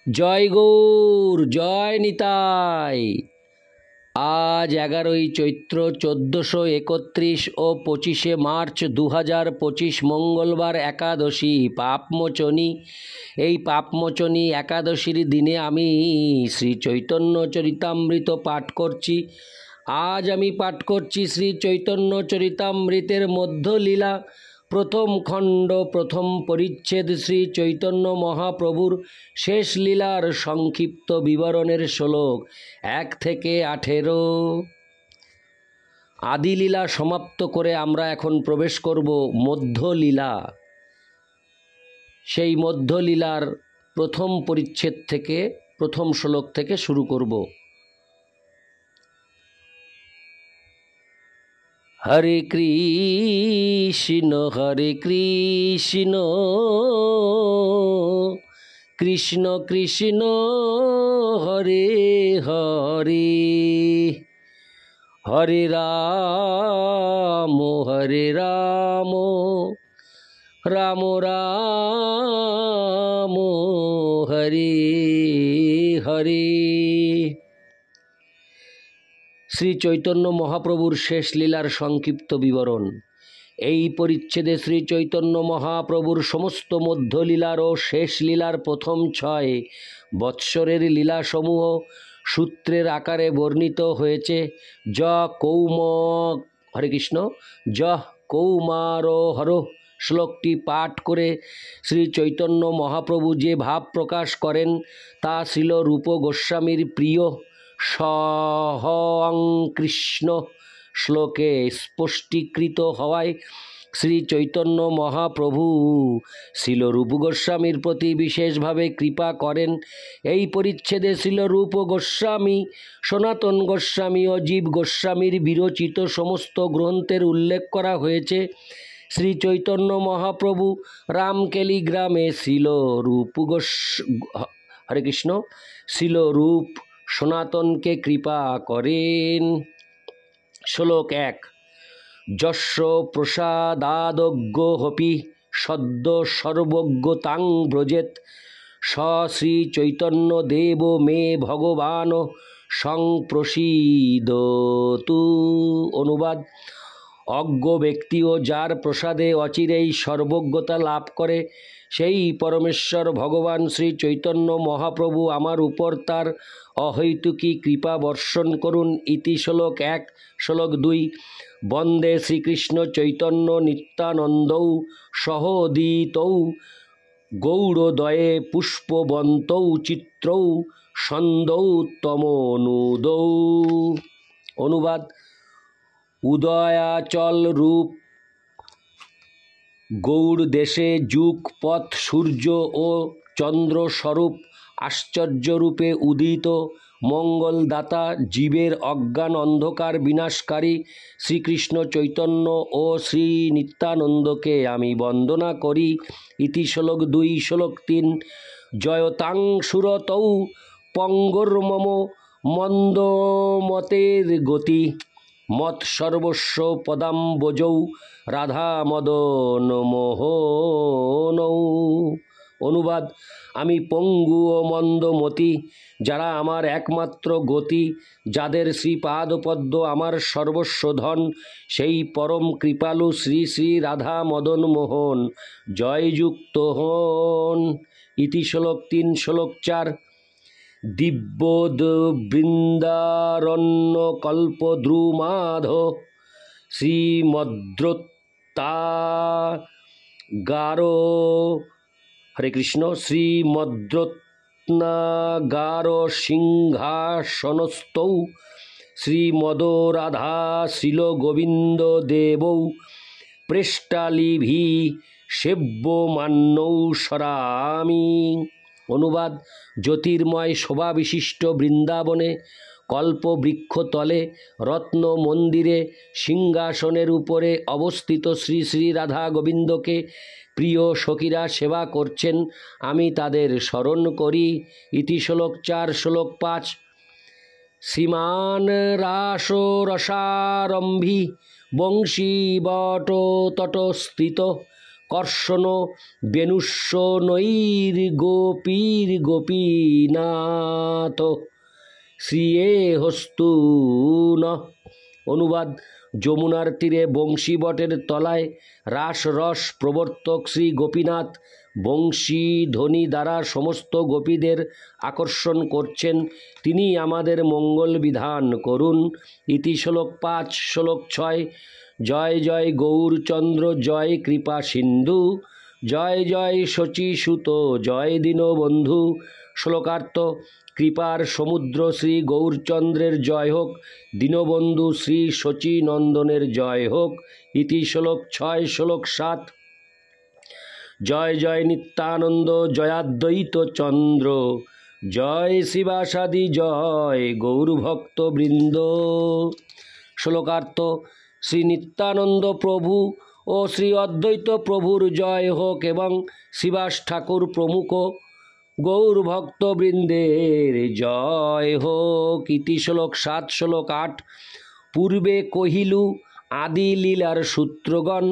জয় গৌর, জয় নিতাই। আজ 11ই চৈত্র 1431 ও 25শে মার্চ 2025 মঙ্গলবার একাদশী পাপমোচনী। এই পাপমোচনী একাদশীর দিনে আমি শ্রী চৈতন্য চরিতামৃত পাঠ করছি। আজ আমি পাঠ করছি শ্রী চৈতন্য চরিতামৃতের মধ্যলীলা প্রথম খণ্ড প্রথম পরিচ্ছেদ, শ্রী চৈতন্য মহাপ্রভুর শেষ লীলার সংক্ষিপ্ত বিবরণের শ্লোক 1 থেকে 18। আদিলীলা সমাপ্ত করে আমরা এখন প্রবেশ করব মধ্যলীলা। সেই মধ্যলীলার প্রথম পরিচ্ছেদ থেকে প্রথম শ্লোক থেকে শুরু করব। হরে কৃষ্ণ কৃষ্ণ কৃষ্ণ হরে হরে, হরে রাম রাম রাম হরে হরে। শ্রী চৈতন্য মহাপ্রভুর শেষ লীলার সংক্ষিপ্ত বিবরণ। এই পরিচ্ছেদে শ্রী চৈতন্য মহাপ্রভুর সমস্ত মধ্যলীলার ও শেষ লীলার প্রথম 6 বৎসরের লীলাসমূহ সূত্রের আকারে বর্ণিত হয়েছে। হরে কৃষ্ণ কৌমারোহর শ্লোকটি পাঠ করে শ্রী চৈতন্য মহাপ্রভু যে ভাব প্রকাশ করেন তা শ্রীল রূপ গোস্বামীর প্রিয় সহং কৃষ্ণ শ্লোকে স্পষ্টীকৃত হওয়ায় শ্রী চৈতন্য মহাপ্রভু শ্রীল রূপ গোস্বামীর প্রতি বিশেষভাবে কৃপা করেন। এই পরিচ্ছেদে শ্রীল রূপ গোস্বামী, সনাতন গোস্বামী ও জীব গোস্বামীর বিরচিত সমস্ত গ্রন্থের উল্লেখ করা হয়েছে। শ্রী চৈতন্য মহাপ্রভু রামকেলি গ্রামে শ্রীল রূপ সনাতনকে কৃপা করেন। শ্লোক 1। যস্য প্রসাদাদজ্ঞ হপি সদ্য সর্বজ্ঞ তাং ব্রজেত স শ্রী চৈতন্য দেব মে ভগবান সংপ্রসীদতু। অনুবাদ: অজ্ঞ ব্যক্তিও যার প্রসাদে অচিরেই সর্বজ্ঞতা লাভ করে, সেই পরমেশ্বর ভগবান শ্রী চৈতন্য মহাপ্রভু আমার উপর তার অহৈতুকী কৃপা বর্ষণ করুন। ইতি শ্লোক 1। শ্লোক 2। বন্দে শ্রীকৃষ্ণ চৈতন্য নিত্যানন্দৌ সহোদিতৌ গৌরদয়ে পুষ্পবন্তৌ চিত্রৌ সন্দৌ তমনুদৌ। অনুবাদ: উদয়াচল রূপ গৌড় দেশে যুগ পথ সূর্য ও চন্দ্র স্বরূপ আশ্চর্যরূপে উদিত মঙ্গলদাতা জীবের অজ্ঞান অন্ধকার বিনাশকারী শ্রীকৃষ্ণ চৈতন্য ও শ্রী নিত্যানন্দকে আমি বন্দনা করি। ইতি শ্লোক 2। শ্লোক 3। জয়তাং সুরতৌ পঙ্গর্মম মন্দমতের গতি মৎ সর্বস্ব পদাম্বজৌ রাধা মদন মোহনৌ। অনুবাদ: আমি পঙ্গু ও মন্দমতি, যারা আমার একমাত্র গতি, যাদের শ্রীপাদপদ্ম আমার সর্বস্ব ধন, সেই পরম কৃপালু শ্রী শ্রী রাধা মদন মোহন জয়যুক্ত হন। ইতি শ্লোক 3। শ্লোক 4। দিব্যোদ বৃন্দারণ্য কল্পদ্রুমাধ শ্রীমদ্রত্নাগারো হরে কৃষ্ণ শ্রীমদ্রত্নাগারো সিংহাসনস্থৌ শ্রীমদরাধা শ্রীল গোবিন্দ দেবৌ প্রেষ্টালিভি সেব্যমান্যৌ স্মরামি। অনুবাদ: জ্যোতির্ময় শোভাবিশিষ্ট বৃন্দাবনে কল্পবৃক্ষ তলে রত্ন মন্দিরে সিংহাসনের উপরে অবস্থিত শ্রী শ্রী রাধা গোবিন্দকে প্রিয় সখীরা সেবা করছেন, আমি তাদের স্মরণ করি। ইতি শ্লোক 4। শ্লোক 5। শ্রীমান রাস রসারম্ভী বংশী বট তটস্থিত কর্ষণ বেনুষ্য নৈর গোপীর গোপীনাথ শ্রিয়ে হস্তু ন। অনুবাদ: যমুনার তীরে বংশী বটের তলায় রাস রস প্রবর্তক শ্রী গোপীনাথ বংশী ধ্বনি দ্বারা সমস্ত গোপীদের আকর্ষণ করছেন। তিনি আমাদের মঙ্গল বিধান করুন। ইতি শ্লোক 5। শ্লোক 6। জয় জয় গৌরচন্দ্র জয় কৃপা সিন্ধু, জয় জয় শচীসুত জয় দীনবন্ধু। শ্লোকার্থ: কৃপার সমুদ্র শ্রী গৌরচন্দ্রের জয় হোক, দীনবন্ধু শ্রী শচীনন্দনের জয় হোক। ইতি শ্লোক 6। শ্লোক 7। জয় জয় নিত্যানন্দ জয়াদ্বৈত চন্দ্র, জয় শিবাসাদি জয় গৌরভক্ত বৃন্দ। শ্লোকার্থ: শ্রী নিত্যানন্দ প্রভু ও শ্রী অদ্বৈত প্রভুর জয় হোক এবং শিবাস ঠাকুর প্রমুখ গৌরভক্তবৃন্দের জয় হোক। ইতি শ্লোক 7। শ্লোক 8। পূর্বে কহিলু আদি লীলার সূত্রগণ,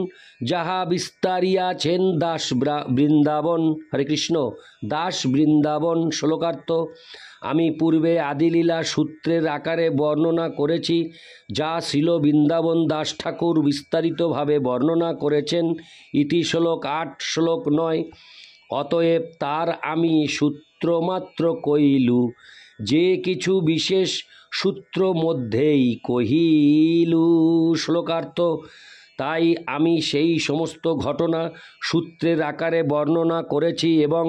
যাহা বিস্তারিয়াছেন দাস বৃন্দাবন। হরে কৃষ্ণ। দাস বৃন্দাবন। শ্লোকার্থ: আমি পূর্বে আদিলীলা সূত্রের আকারে বর্ণনা করেছি, যা শ্রীল বৃন্দাবন দাস ঠাকুর বিস্তারিতভাবে বর্ণনা করেছেন। ইতি শ্লোক 8। শ্লোক 9। অতএব তার আমি সূত্রমাত্র কইলু, যে কিছু বিশেষ সূত্র মধ্যেই কহিলু। শ্লোকার্থ: তাই আমি সেই সমস্ত ঘটনা সূত্রের আকারে বর্ণনা করেছি এবং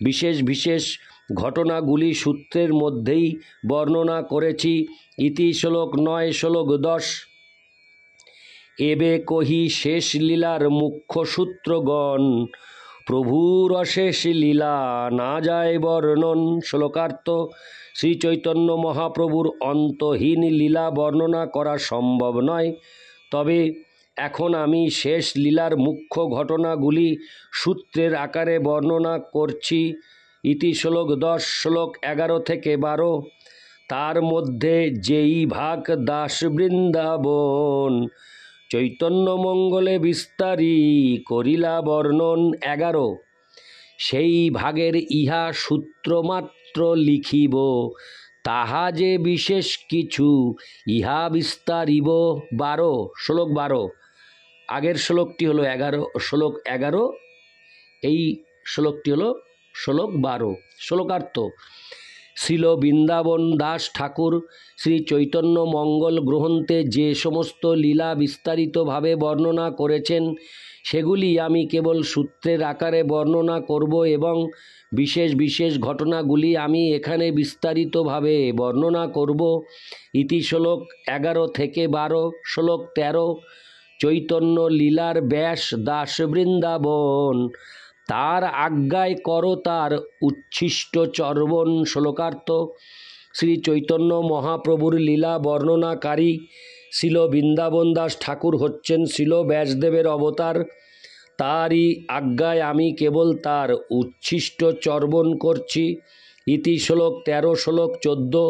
বিশেষ বিশেষ ঘটনাগুলি সূত্রের মধ্যেই বর্ণনা করেছি। ইতি শ্লোক 9। শ্লোক 10। এবে কহি শেষ লীলার মুখ্য সূত্রগণ, প্রভুর অশেষ লীলা না যায় বর্ণন। শ্লোকার্থ: শ্রী চৈতন্য মহাপ্রভুর অন্তহীন লীলা বর্ণনা করা সম্ভব নয়, তবে এখন আমি শেষ লীলার মুখ্য ঘটনাগুলি সূত্রের আকারে বর্ণনা করছি। ইতি শ্লোক 10। শ্লোক 11 থেকে 12। তার মধ্যে যেই ভাগ দাস বৃন্দাবন চৈতন্য মঙ্গলে বিস্তারী করিলা বর্ণন 11, সেই ভাগের ইহা সূত্রমাত্র লিখিব, তাহা যে বিশেষ কিছু ইহা বিস্তারিব 12। শ্লোক 12। আগের শ্লোকটি হলো 11, শ্লোক 11, এই শ্লোকটি হলো শ্লোক 12। শ্লোকার্থ: শ্রীল বৃন্দাবন দাস ঠাকুর শ্রী চৈতন্য মঙ্গল গ্রন্থে যে সমস্ত লীলা বিস্তারিতভাবে বর্ণনা করেছেন, সেগুলি আমি কেবল সূত্রের আকারে বর্ণনা করব এবং বিশেষ বিশেষ ঘটনাগুলি আমি এখানে বিস্তারিতভাবে বর্ণনা করব। ইতি শ্লোক 11 থেকে 12। শ্লোক 13। চৈতন্য লীলার ব্যাস দাস বৃন্দাবন, তার আজ্ঞায় করো তার উচ্ছিষ্ট চর্বণ। শ্লোকার্থ: শ্রী চৈতন্য মহাপ্রভুর লীলা বর্ণনাকারী শ্রীল বৃন্দাবন দাস ঠাকুর হচ্ছেন শ্রীল ব্যাসদেবের অবতার। তারই আজ্ঞায় আমি কেবল তার উচ্ছিষ্ট চর্বণ করছি। ইতি শ্লোক 13। শ্লোক 14।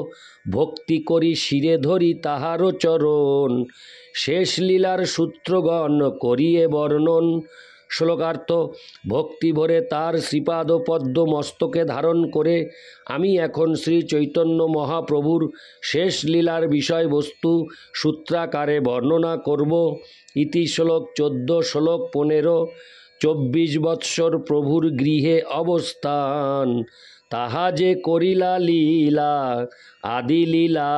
ভক্তি করি শিরে ধরি তাহারও চরণ, শেষ লীলার সূত্রগণ করিয়ে বর্ণন। শ্লোকার্থ: ভক্তি ভরে তার শ্রীপাদ পদ্ম মস্তকে ধারণ করে আমি এখন শ্রী চৈতন্য মহাপ্রভুর শেষ লীলার বিষয়বস্তু সূত্রাকারে বর্ণনা করব। ইতি শ্লোক 14। শ্লোক 15। 24 বৎসর প্রভুর গৃহে অবস্থান, তাহা যে করিলা লীলা আদি লীলা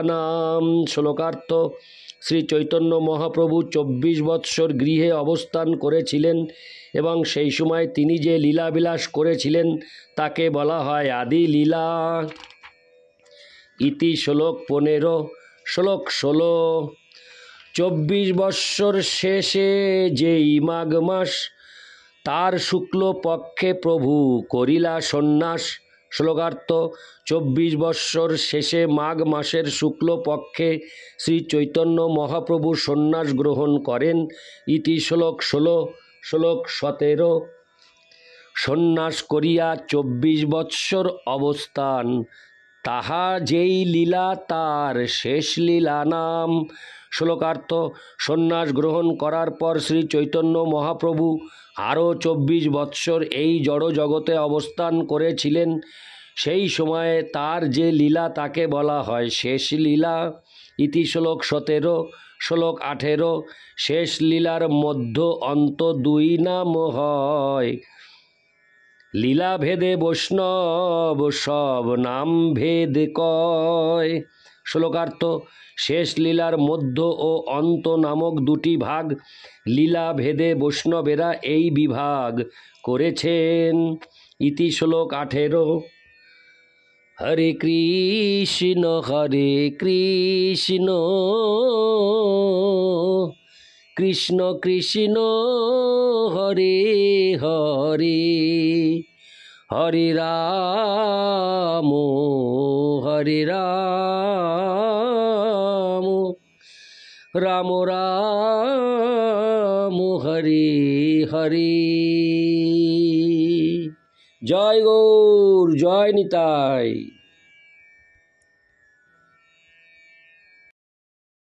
নাম। শ্লোকার্থ: শ্রী চৈতন্য মহাপ্রভু 24 বৎসর গৃহে অবস্থান করেছিলেন এবং সেই সময় তিনি যে লীলাবিলাস করেছিলেন তাকে বলা হয় আদি লীলা। ইতি শ্লোক 15। শ্লোক 16। 24 বৎসর শেষে যেই মাঘ মাস, তার শুক্ল পক্ষে প্রভু করিলা সন্ন্যাস। শ্লোকার্থ: 24 বৎসর শেষে মাঘ মাসের শুক্ল পক্ষে শ্রী চৈতন্য মহাপ্রভু সন্ন্যাস গ্রহণ করেন। ইতি শ্লোক 16। শ্লোক 17। সন্ন্যাস করিয়া 24 বৎসর অবস্থান, তাহা যেই লীলা তার শেষ লীলা নাম। শ্লোকার্থ: সন্ন্যাস গ্রহণ করার পর শ্রী চৈতন্য মহাপ্রভু আরও 24 বৎসর এই জড় জগতে অবস্থান করেছিলেন। সেই সময়ে তার যে লীলা তাকে বলা হয় শেষ লীলা। ইতি শ্লোক 17। শ্লোক 18: শেষ লীলার মধ্য অন্ত দুই নাম হয়, লীলা ভেদে বৈষ্ণব সব নাম ভেদ কয়। শ্লোকার্থ: শেষ লীলার মধ্য ও অন্ত নামক দুটি ভাগ, লীলা ভেদে বৈষ্ণবেরা এই বিভাগ করেছেন। ইতি শ্লোক 18। হরে কৃষ্ণ কৃষ্ণ কৃষ্ণ হরে হরে, হরে রাম রাম রাম হরে হরে। জয় গৌর, জয় নিতাই।